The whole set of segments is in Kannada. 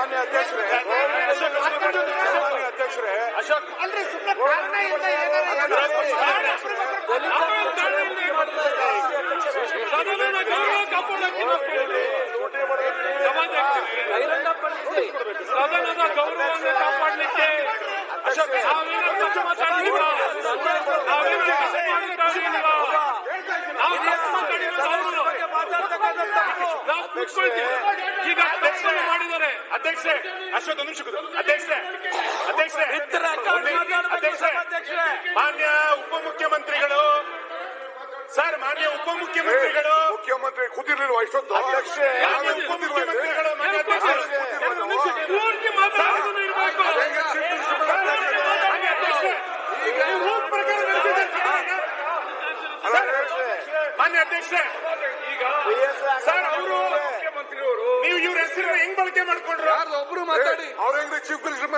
ಸನ್ಮಾನ್ಯ ಅಧ್ಯಕ್ಷರೇ, ಅಶೋಕ್ ಅಲ್ರಿ ಸುಮ್ಮನೆ ಕಾರಣ ಇಲ್ಲ ಸದನದ ಗೌರವವನ್ನು ಕಾಪಾಡಲಿಕ್ಕೆ ಅಶೋಕ್ ಈಗ ಮಾಡಿದ್ದಾರೆ ಅಧ್ಯಕ್ಷರೇ. ಅಶೋಕ್ ಒಂದು ನಿಮಿಷ ಅಧ್ಯಕ್ಷರೇ, ಮಾನ್ಯ ಉಪಮುಖ್ಯಮಂತ್ರಿಗಳು ಸರ್, ಮಾನ್ಯ ಉಪಮುಖ್ಯಮಂತ್ರಿಗಳು ಮುಖ್ಯಮಂತ್ರಿ ಕೂತಿರ್ಲಿಲ್ವಾ ಇಷ್ಟೊತ್ತು? ಅಧ್ಯಕ್ಷೆ, ಉಪಮುಖ್ಯಮಂತ್ರಿಗಳು ಮಾನ್ಯ ಪೂರ್ತಿ ಮಾತಾಡೋದನ್ನು ಇರಬೇಕು. ಮಾನ್ಯ ಅಧ್ಯಕ್ಷರೇ, ಸರ್ ಅವರು ನೀವು ಇವ್ರ ಹೆಸರನ್ನ ಹೆಂಗ್ ಬಳಕೆ ಮಾಡ್ಕೊಂಡ್ರು? ಒಬ್ರು ಮಾತಾಡಿ. ಅವ್ರ ಹೆಂಗ್ರಿ ಚೀಫ್ ಮಿನಿಸ್ಟರ್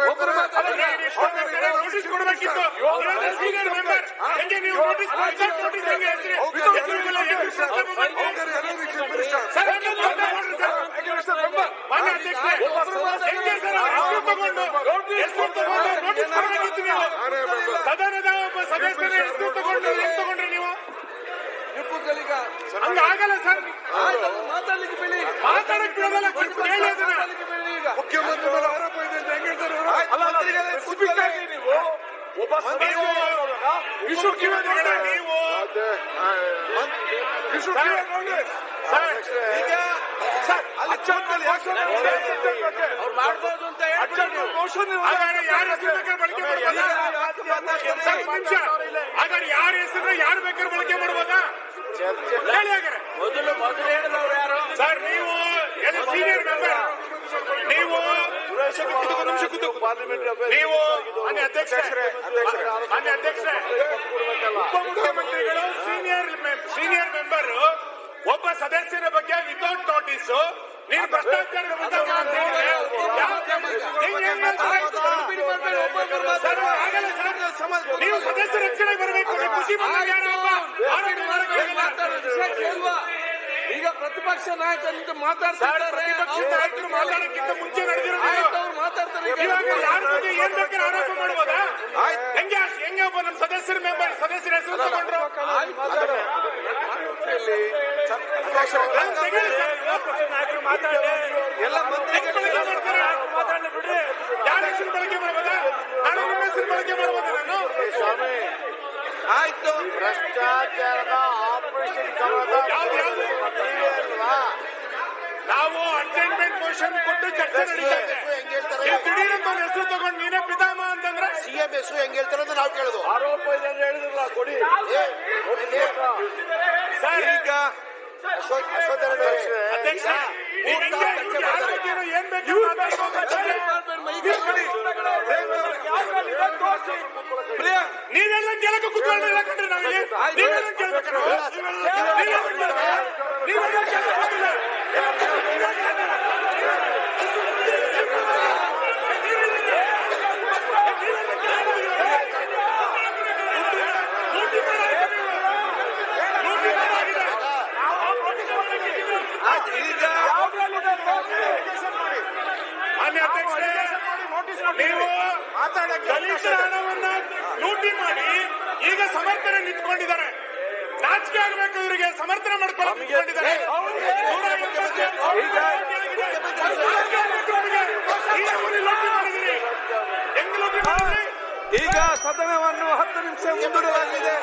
ನೋಟಿಸ್ ಕೊಡಬೇಕಿತ್ತು. ಸೀನಿಯರ್ ಮೆಂಬರ್ ಹೆಂಗೆ ನೀವು ನೋಟಿಸ್ ಮಾನ್ಯ ಅಧ್ಯಕ್ಷರೇ, ಹೆಂಗೆ ಸರ್ ಹೆಸರು ತಗೊಂಡು ನೋಟಿಸ್ ಕೊಡಬೇಕಿತ್ತು ನೀವು? ಸದನದ ಒಬ್ಬ ಸದಸ್ಯರ ಹೆಸರು ತಗೊಂಡು ಹೆಂಗ್ ತಗೊಂಡ್ರಿ ನೀವು? ಹಂಗಾಗಲ್ಲ ಸರ್, ಮಾತಾಡ್ಲಿಕ್ಕೆ ಬಿಡಿ. ಮಾತಾಡಕ್ ಬಿಡೋದಲ್ಲ. ಕೇಳಿ ಅದನ್ನ. ಮುಖ್ಯಮಂತ್ರಿ ಮೇಲೆ ಆರೋಪ ಇದೆ ಅಂತ ಹೆಂಗ್ ಹೇಳ್ತಾರೆ? ಮಾಡ್ಬೋದು ಅಂತ ಹಾಗಾದ್ರೆ ಯಾರ ಹೆಸರು ಯಾರು ಬೇಕಾದ್ರೆ ಬಳಕೆ ಮಾಡ್ಬೋದಾ? ಹೇಳಿ ಹಾಗಾದ್ರೆ. ಮೊದಲು ಹೇಳಿದವ್ರು ಯಾರು ಸರ್? ನೀವು ಸೀನಿಯರ್ ಮೆಂಬರ್, ನೀವು ನೀವು ಮಾನ್ಯ ಅಧ್ಯಕ್ಷರೇ, ಉಪಮುಖ್ಯಮಂತ್ರಿಗಳು ಸೀನಿಯರ್ ಮೆಂಬರ್ ಒಬ್ಬ ಸದಸ್ಯರ ಬಗ್ಗೆ ವಿತೌಟ್ ನೋಟಿಸ್ ನೀನು ಭ್ರಷ್ಟಾಚಾರದ ವಿರುದ್ಧ ನೀವು ಸದಸ್ಯರ ರಕ್ಷಣೆ ಬರಬೇಕು. ಖುಷಿ ಬಂದಾಗ ಈಗ ಪ್ರತಿಪಕ್ಷ ನಾಯಕರು ಮಾತಾಡ್ತಾರೆ. ಪ್ರತಿಪಕ್ಷ ನಾಯಕರು ಮಾತಾಡೋಕ್ಕಿಂತ ಮುಂಚೆ ನಡೆದಿರೋದು ಮಾತಾಡ್ತಾರೆ. ಇವಾಗ ಯಾರ ಬಗ್ಗೆ ಏನ್ ಬೇಕಾದ್ರೆ ಆರೋಪ ಮಾಡ್ಬೋದಾ? ಹೆಂಗೆ ಒಬ್ಬ ನಮ್ಮ ಸದಸ್ಯರ ಹೆಸರು ತಗೊಂಡ್ರು? ನಾಯಕರು ಮಾತಾಡಿ ಎಲ್ಲ ಮಾತಾಡಲಿ ಬಿಡ್ರಿ. ಯಾರ ಹೆಸರು ಬಳಕೆ ಮಾಡ್ಬೋದಾ? ನಾನು ನಿಮ್ಮ ಹೆಸರು ಬಳಕೆ ಮಾಡ್ಬೋದ? ನಾನು ಸ್ವಾಮಿ ಆಯ್ತು. ಭ್ರಷ್ಟಾಚಾರದ ಆಪರೇಷನ್ ನಾವು ಅಟೆಂಡ್ಮೆಂಟ್ ಮೋಷನ್ ಕೊಟ್ಟು ಚರ್ಚೆ ನಡೀತಾ ಇದೆ. ನೀವು ದಿಢೀರಂತ ಹೆಸರು ತಗೊಂಡು ನೀನೇ ಪಿತಾಮ ಅಂತಂದ್ರೆ ಸಿಎಂ ಹೆಸರು ಹೆಂಗ್ ಹೇಳ್ತಾರೆ ಅಂತ ನಾವು ಕೇಳುದು. ಆರೋಪ ಇದೆ ಅಂತ ಹೇಳಿದ್ರಲ್ಲ, ಕೊಡಿ. ಸರ್ ಈಗ ಅಧ್ಯಕ್ಷ ಏನ್ ಬೇಕು ನೀವೆಲ್ಲ ಕೇಳಕ್ಕೆ ಕೂತ್ಕೊಂಡು ಯಾಕಂದ್ರೆ ನಾವಿಲ್ಲಿ ನೀವೆಲ್ಲ ಕೇಳ್ಬೇಕು. ಮಾನ್ಯ ಅಧ್ಯಕ್ಷರೇ, ನೀವು ದಲಿತರ ಹಣವನ್ನ ಲೂಟಿ ಮಾಡಿ ಈಗ ಸಮರ್ಥನೆ ನಿಂತ್ಕೊಂಡಿದ್ದಾರೆ. ನಾಚಿಕೆ ಆಗಬೇಕು ಇವರಿಗೆ. ಸಮರ್ಥನೆ ಮಾಡ್ಕೊಳ್ಳೋಕೆ ನಿಂತ್ಕೊಂಡಿದ್ದಾರೆ. ಈಗ ಸದನವನ್ನು 10 ನಿಮಿಷ ಮುಂದೂಡಲಾಗಿದೆ.